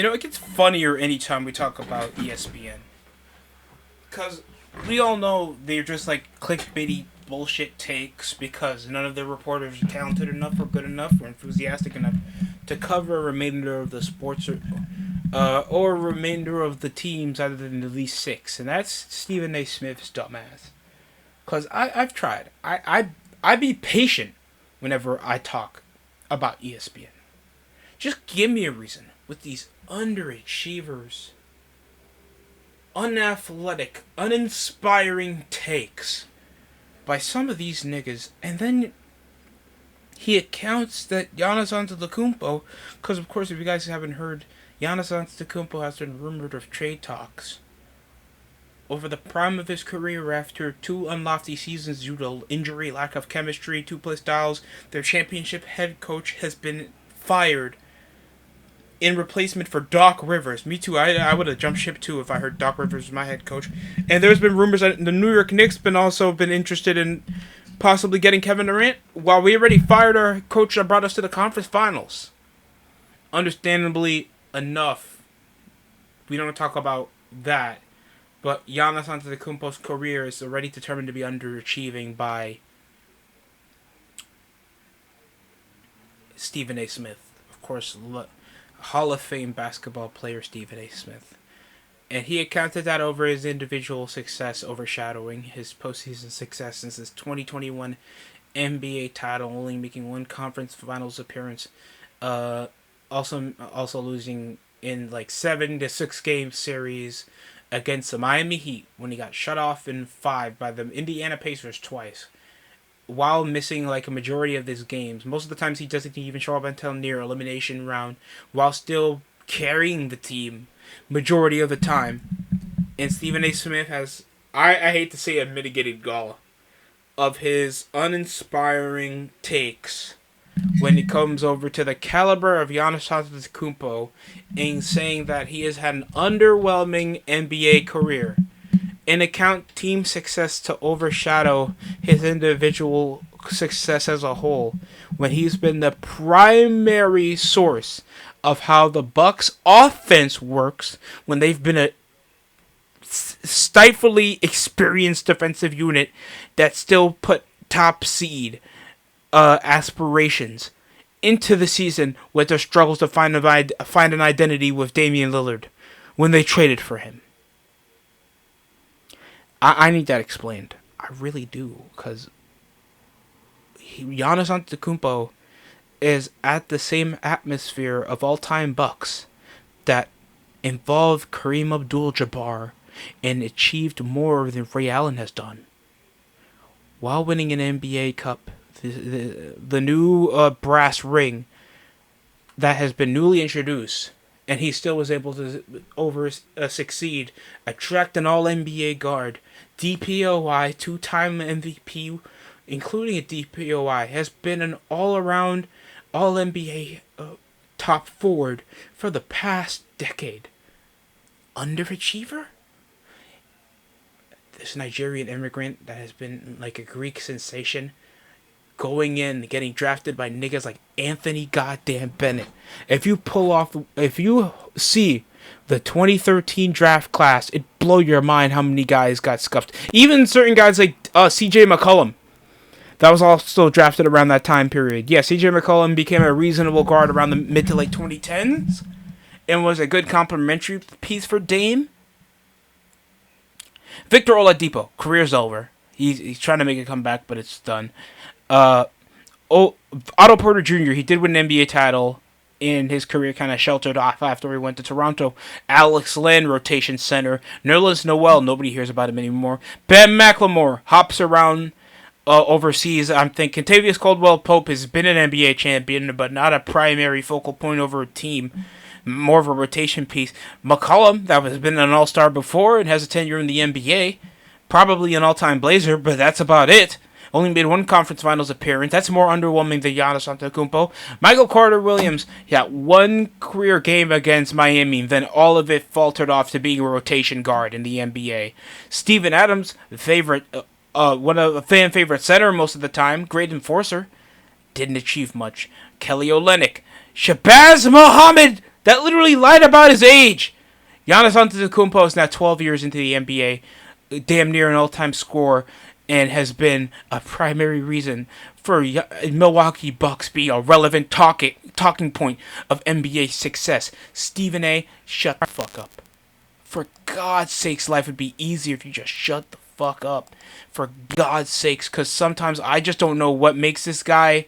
It gets funnier anytime we talk about ESPN. Because we all know they're just like clickbaity bullshit takes because none of the reporters are talented enough or good enough or enthusiastic enough to cover a remainder of the sports or remainder of the teams other than at least six. And that's Stephen A. Smith's dumbass. Because I've tried. I be patient whenever I talk about ESPN. Just give me a reason with these underachievers, unathletic, uninspiring takes by some of these niggas, and then he accounts that Giannis Antetokounmpo, because of course if you guys haven't heard, Giannis Antetokounmpo has been rumored of trade talks over the prime of his career after two unlofty seasons due to injury, lack of chemistry, two play styles. Their championship head coach has been fired in replacement for Doc Rivers. Me too. I would have jumped ship too if I heard Doc Rivers was my head coach. And there's been rumors that the New York Knicks been interested in possibly getting Kevin Durant. While we already fired our coach that brought us to the conference finals. Understandably enough, we don't talk about that. But Giannis Antetokounmpo's career is already determined to be underachieving by Stephen A. Smith. Of course, Hall of Fame basketball player Stephen A. Smith. And he accounted that over his individual success overshadowing his postseason success since his 2021 NBA title, only making one conference finals appearance. Also losing in like 7-6 game series against the Miami Heat when he got shut off in 5 by the Indiana Pacers twice. While missing like a majority of his games. Most of the times he doesn't even show up until near elimination round while still carrying the team majority of the time. And Stephen A. Smith has, I hate to say, a mitigated gall of his uninspiring takes when it comes over to the caliber of Giannis Antetokounmpo and saying that he has had an underwhelming NBA career and account team success to overshadow his individual success as a whole when he's been the primary source of how the Bucks offense works when they've been a stiflingly experienced defensive unit that still put top seed aspirations into the season with their struggles to find an identity with Damian Lillard when they traded for him. I need that explained. I really do, because Giannis Antetokounmpo is at the same atmosphere of all-time Bucks that involved Kareem Abdul-Jabbar and achieved more than Ray Allen has done. While winning an NBA Cup, the new brass ring that has been newly introduced, and he still was able to succeed, attract an All-NBA guard, DPOY, 2-time MVP, including a DPOY, has been an all-around All-NBA top forward for the past decade. Underachiever? This Nigerian immigrant that has been like a Greek sensation, going in and getting drafted by niggas like Anthony goddamn Bennett. If you see the 2013 draft class, it blow your mind how many guys got scuffed. Even certain guys like CJ McCollum, that was also drafted around that time period. Yeah, CJ McCollum became a reasonable guard around the mid to late 2010s and was a good complementary piece for Dame. Victor Oladipo, career's over. He's trying to make a comeback, but it's done. Otto Porter Jr., he did win an NBA title, and his career kind of sheltered off after he went to Toronto. Alex Len, rotation center. Nerlens Noel, nobody hears about him anymore. Ben McLemore hops around overseas. I'm thinking Tavius Caldwell-Pope has been an NBA champion, but not a primary focal point over a team. More of a rotation piece. McCollum, that has been an all-star before and has a tenure in the NBA. Probably an all-time Blazer, but that's about it. Only made one conference finals appearance. That's more underwhelming than Giannis Antetokounmpo. Michael Carter-Williams, one career game against Miami, then all of it faltered off to being a rotation guard in the NBA. Steven Adams, one of the fan favorite center most of the time, great enforcer, didn't achieve much. Kelly Olynyk, Shabazz Muhammad, that literally lied about his age. Giannis Antetokounmpo is now 12 years into the NBA, damn near an all-time scorer, and has been a primary reason for Milwaukee Bucks being a relevant talking point of NBA success. Stephen A., shut the fuck up. For God's sakes, life would be easier if you just shut the fuck up. For God's sakes, because sometimes I just don't know what makes this guy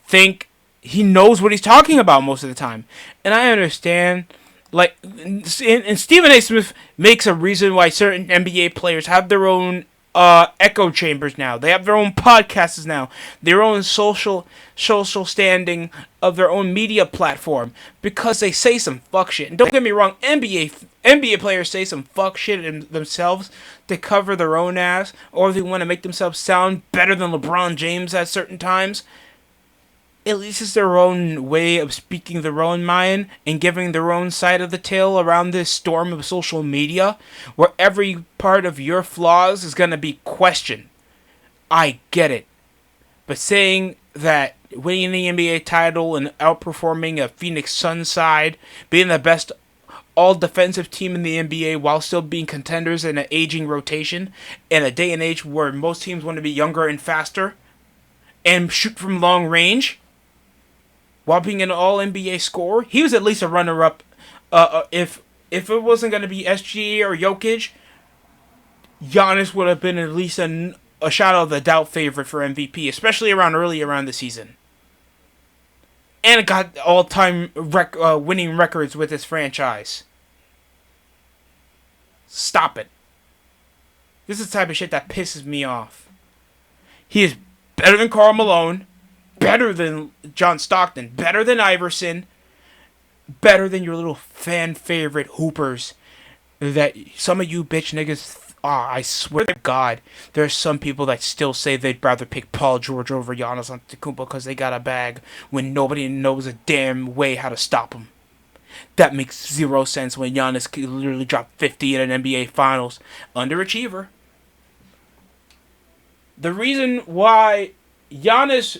think he knows what he's talking about most of the time. And I understand, like, and Stephen A. Smith makes a reason why certain NBA players have their own echo chambers now. They have their own podcasts now, their own social standing of their own media platform, because they say some fuck shit. And don't get me wrong, NBA players say some fuck shit in themselves to cover their own ass, or they want to make themselves sound better than LeBron James at certain times. At least it's their own way of speaking their own mind and giving their own side of the tale around this storm of social media, where every part of your flaws is going to be questioned. I get it. But saying that winning the NBA title and outperforming a Phoenix Suns side, being the best all-defensive team in the NBA while still being contenders in an aging rotation, in a day and age where most teams want to be younger and faster, and shoot from long range, while being an all-NBA scorer, he was at least a runner-up. If it wasn't going to be SGA or Jokic, Giannis would have been at least a shadow of the doubt favorite for MVP, especially early around the season. And it got all-time winning records with his franchise. Stop it. This is the type of shit that pisses me off. He is better than Karl Malone, better than John Stockton, better than Iverson, better than your little fan favorite hoopers that some of you bitch niggas. I swear to God, there's some people that still say they'd rather pick Paul George over Giannis Antetokounmpo because they got a bag when nobody knows a damn way how to stop him. That makes zero sense when Giannis could literally drop 50 in an NBA Finals. Underachiever. The reason why Giannis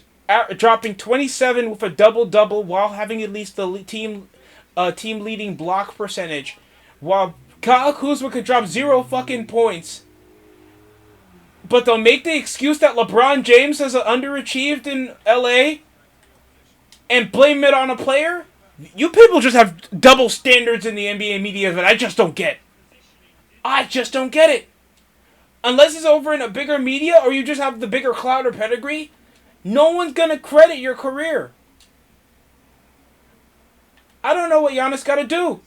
dropping 27 with a double-double while having at least the team leading block percentage, while Kyle Kuzma could drop 0 fucking points, but they'll make the excuse that LeBron James has underachieved in LA and blame it on a player? You people just have double standards in the NBA media that I just don't get. I just don't get it. Unless it's over in a bigger media or you just have the bigger clout or pedigree, no one's going to credit your career. I don't know what Giannis got to do.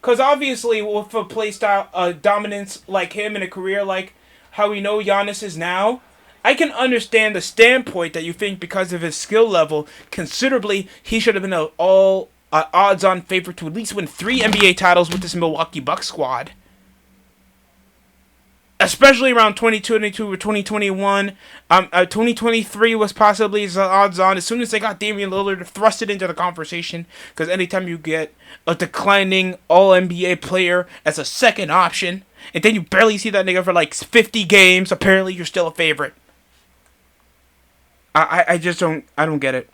Because obviously, with a play style dominance like him and a career like how we know Giannis is now, I can understand the standpoint that you think because of his skill level, considerably, he should have been an all odds-on favorite to at least win 3 NBA titles with this Milwaukee Bucks squad. Especially around 2022 or 2021. 2023 was possibly his odds-on. As soon as they got Damian Lillard, thrust it into the conversation. Because anytime you get a declining all-NBA player as a second option, and then you barely see that nigga for like 50 games, apparently you're still a favorite. I just don't get it.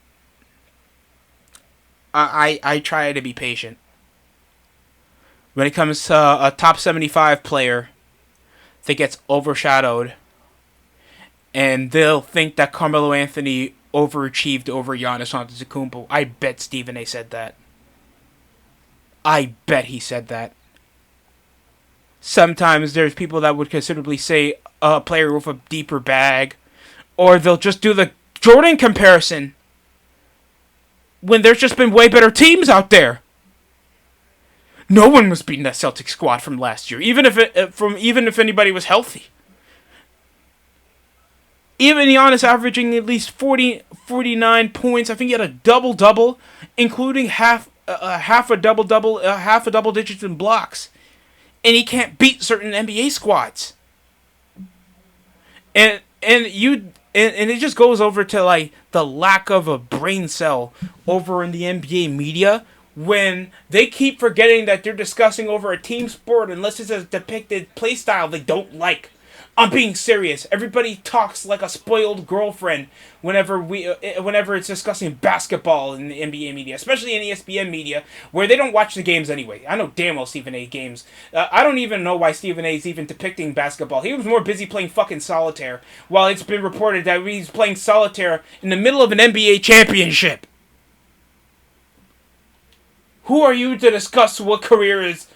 I try to be patient. When it comes to a top 75 player that gets overshadowed, and they'll think that Carmelo Anthony overachieved over Giannis Antetokounmpo. I bet Stephen A. said that. I bet he said that. Sometimes there's people that would considerably say a player with a deeper bag, or they'll just do the Jordan comparison when there's just been way better teams out there. No one was beating that Celtics squad from last year, even if anybody was healthy. Even Giannis averaging at least 49 points. I think he had a double-double, including half a double-double, half a double digits in blocks. And he can't beat certain NBA squads. And it just goes over to like the lack of a brain cell over in the NBA media, when they keep forgetting that they're discussing over a team sport unless it's a depicted play style they don't like. I'm being serious. Everybody talks like a spoiled girlfriend whenever it's discussing basketball in the NBA media, especially in ESPN media, where they don't watch the games anyway. I know damn well Stephen A. games. I don't even know why Stephen A. is even depicting basketball. He was more busy playing fucking solitaire, while it's been reported that he's playing solitaire in the middle of an NBA championship. Who are you to discuss what career is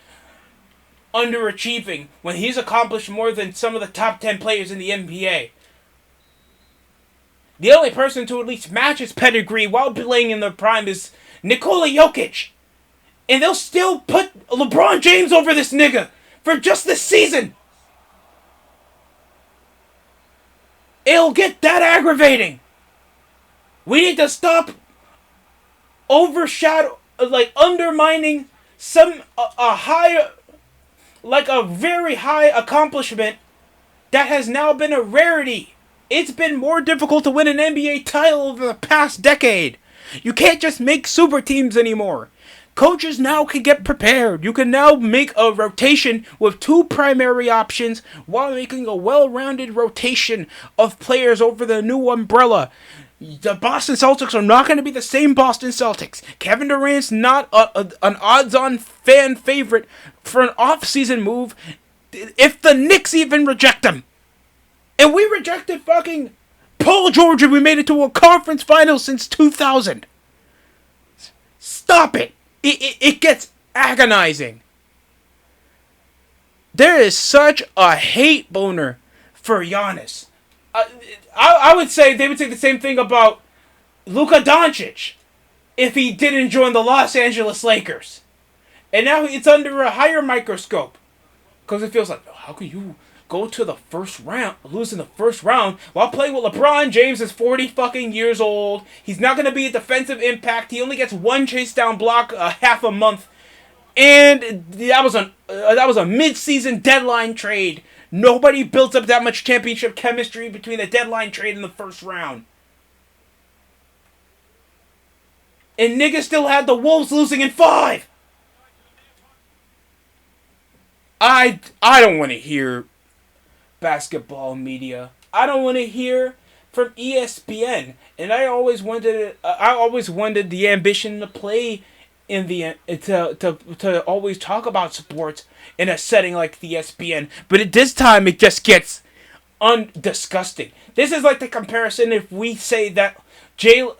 underachieving when he's accomplished more than some of the top 10 players in the NBA? The only person to at least match his pedigree while playing in the prime is Nikola Jokic. And they'll still put LeBron James over this nigga for just this season. It'll get that aggravating. We need to stop undermining a very high accomplishment that has now been a rarity. It's been more difficult to win an NBA title over the past decade. You can't just make super teams anymore. Coaches now can get prepared. You can now make a rotation with two primary options while making a well-rounded rotation of players over the new umbrella. The Boston Celtics are not going to be the same Boston Celtics. Kevin Durant's not an odds-on fan favorite for an off-season move if the Knicks even reject him. And we rejected fucking Paul George and we made it to a conference final since 2000. Stop it. It gets agonizing. There is such a hate boner for Giannis. I would say they would say the same thing about Luka Doncic if he didn't join the Los Angeles Lakers. And now it's under a higher microscope. Because it feels like, how can you go to the first round, lose in the first round, while playing with LeBron James is 40 fucking years old. He's not going to be a defensive impact. He only gets one chase down block half a month. And that was a mid-season deadline trade. Nobody built up that much championship chemistry between the deadline trade and the first round. And niggas still had the Wolves losing in 5. I don't want to hear basketball media. I don't want to hear from ESPN. And I always wanted the ambition to play in the to always talk about sports in a setting like the ESPN, but at this time it just gets disgusting. This is like the comparison if we say that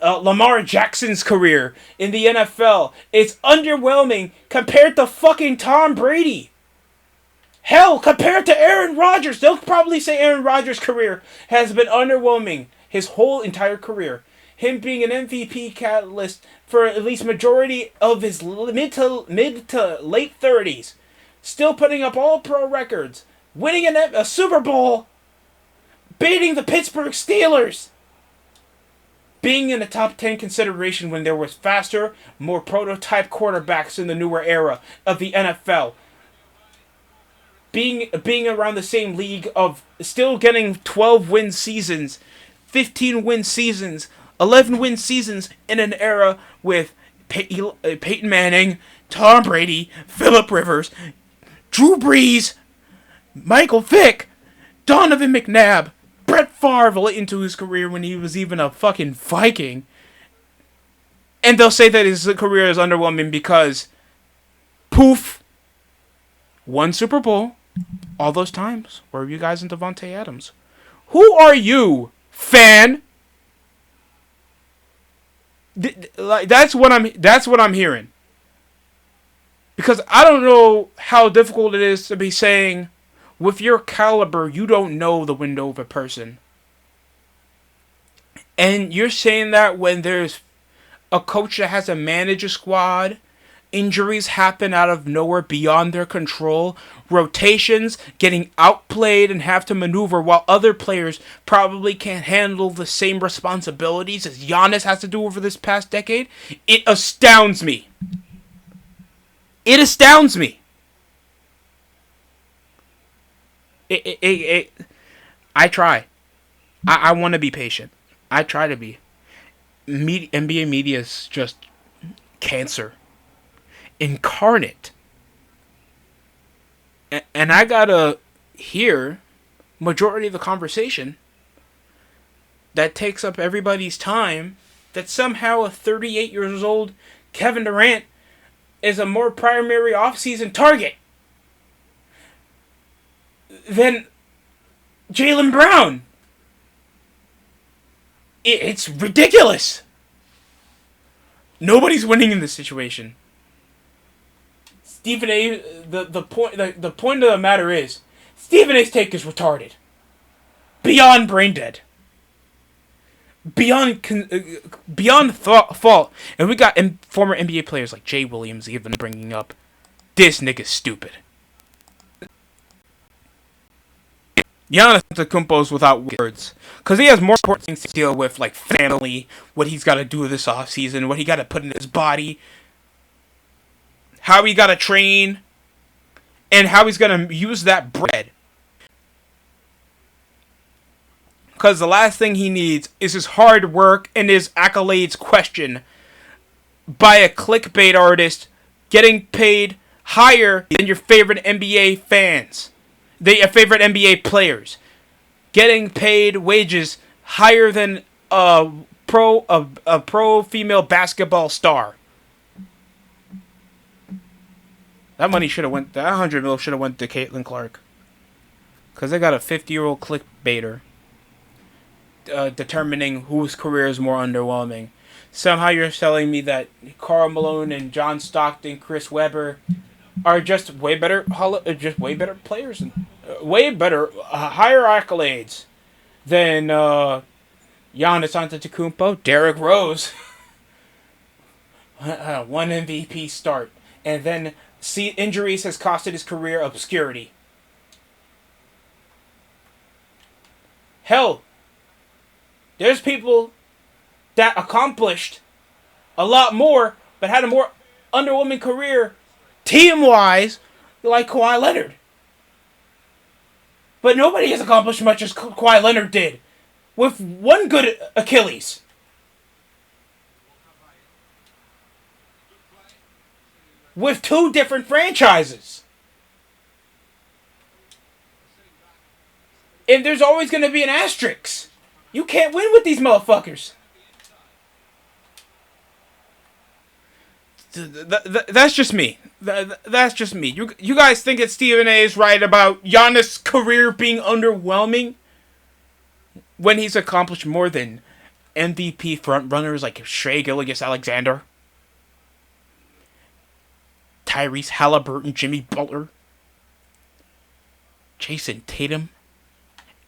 Lamar Jackson's career in the NFL is underwhelming compared to fucking Tom Brady. Hell, compared to Aaron Rodgers, they'll probably say Aaron Rodgers' career has been underwhelming his whole entire career. Him being an MVP catalyst for at least majority of his mid to late 30s. Still putting up all pro records. Winning a Super Bowl. Beating the Pittsburgh Steelers. Being in the top 10 consideration when there was faster, more prototype quarterbacks in the newer era of the NFL. Being around the same league of still getting 12-win seasons, 15-win seasons, 11-win seasons in an era with Peyton Manning, Tom Brady, Phillip Rivers, Drew Brees, Michael Vick, Donovan McNabb, Brett Favre late into his career when he was even a fucking Viking. And they'll say that his career is underwhelming because, poof, one Super Bowl, all those times. Where were you guys in Devontae Adams? Who are you, fan? That's what I'm hearing. Because I don't know how difficult it is to be saying, with your caliber, you don't know the window of a person. And you're saying that when there's a coach that has to manage a squad, injuries happen out of nowhere beyond their control, rotations, getting outplayed and have to maneuver while other players probably can't handle the same responsibilities as Giannis has to do over this past decade. It astounds me. It astounds me. I try. I want to be patient. I try to be. NBA media is just cancer incarnate. And I gotta hear majority of the conversation that takes up everybody's time, that somehow a 38 years old Kevin Durant is a more primary offseason target than Jaylen Brown. It's ridiculous. Nobody's winning in this situation. Stephen A. The point of the matter is, Stephen A's take is retarded, beyond brain dead, beyond fault. And we got former NBA players like Jay Williams even bringing up, this nigga's stupid. Giannis Antetokounmpo's without words, because he has more important things to deal with, like family, what he's got to do this offseason, what he got to put in his body, how he got to train, and how he's going to use that bread. Because the last thing he needs is his hard work and his accolades questioned by a clickbait artist getting paid higher than your favorite NBA fans. Your favorite NBA players. Getting paid wages higher than a pro female basketball star. That money should have went. That $100 million should have went to Caitlin Clark. Because they got a 50-year-old clickbaiter determining whose career is more underwhelming. Somehow you're telling me that Karl Malone and John Stockton, Chris Webber are just way better players, and way better, higher accolades than Giannis Antetokounmpo, Derrick Rose. One MVP start, and then injuries has costed his career obscurity. Hell, there's people that accomplished a lot more, but had a more underwhelming career team-wise, like Kawhi Leonard. But nobody has accomplished much as Kawhi Leonard did, with one good Achilles. With two different franchises. And there's always going to be an asterisk. You can't win with these motherfuckers. That's just me. That's just me. You guys think that Stephen A. is right about Giannis' career being underwhelming when he's accomplished more than MVP frontrunners like Shai Gilgeous-Alexander, Tyrese Halliburton, Jimmy Butler, Jason Tatum.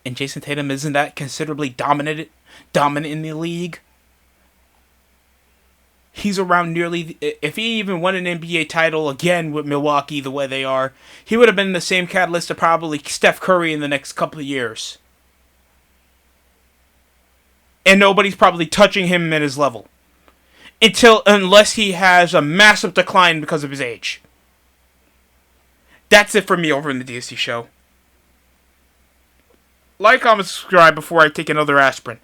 And Jason Tatum isn't that considerably dominant in the league? He's around nearly... If he even won an NBA title again with Milwaukee the way they are, he would have been in the same catalyst of probably Steph Curry in the next couple of years. And nobody's probably touching him at his level. Unless he has a massive decline because of his age. That's it for me over in the DSC show. Like, comment, subscribe before I take another aspirin.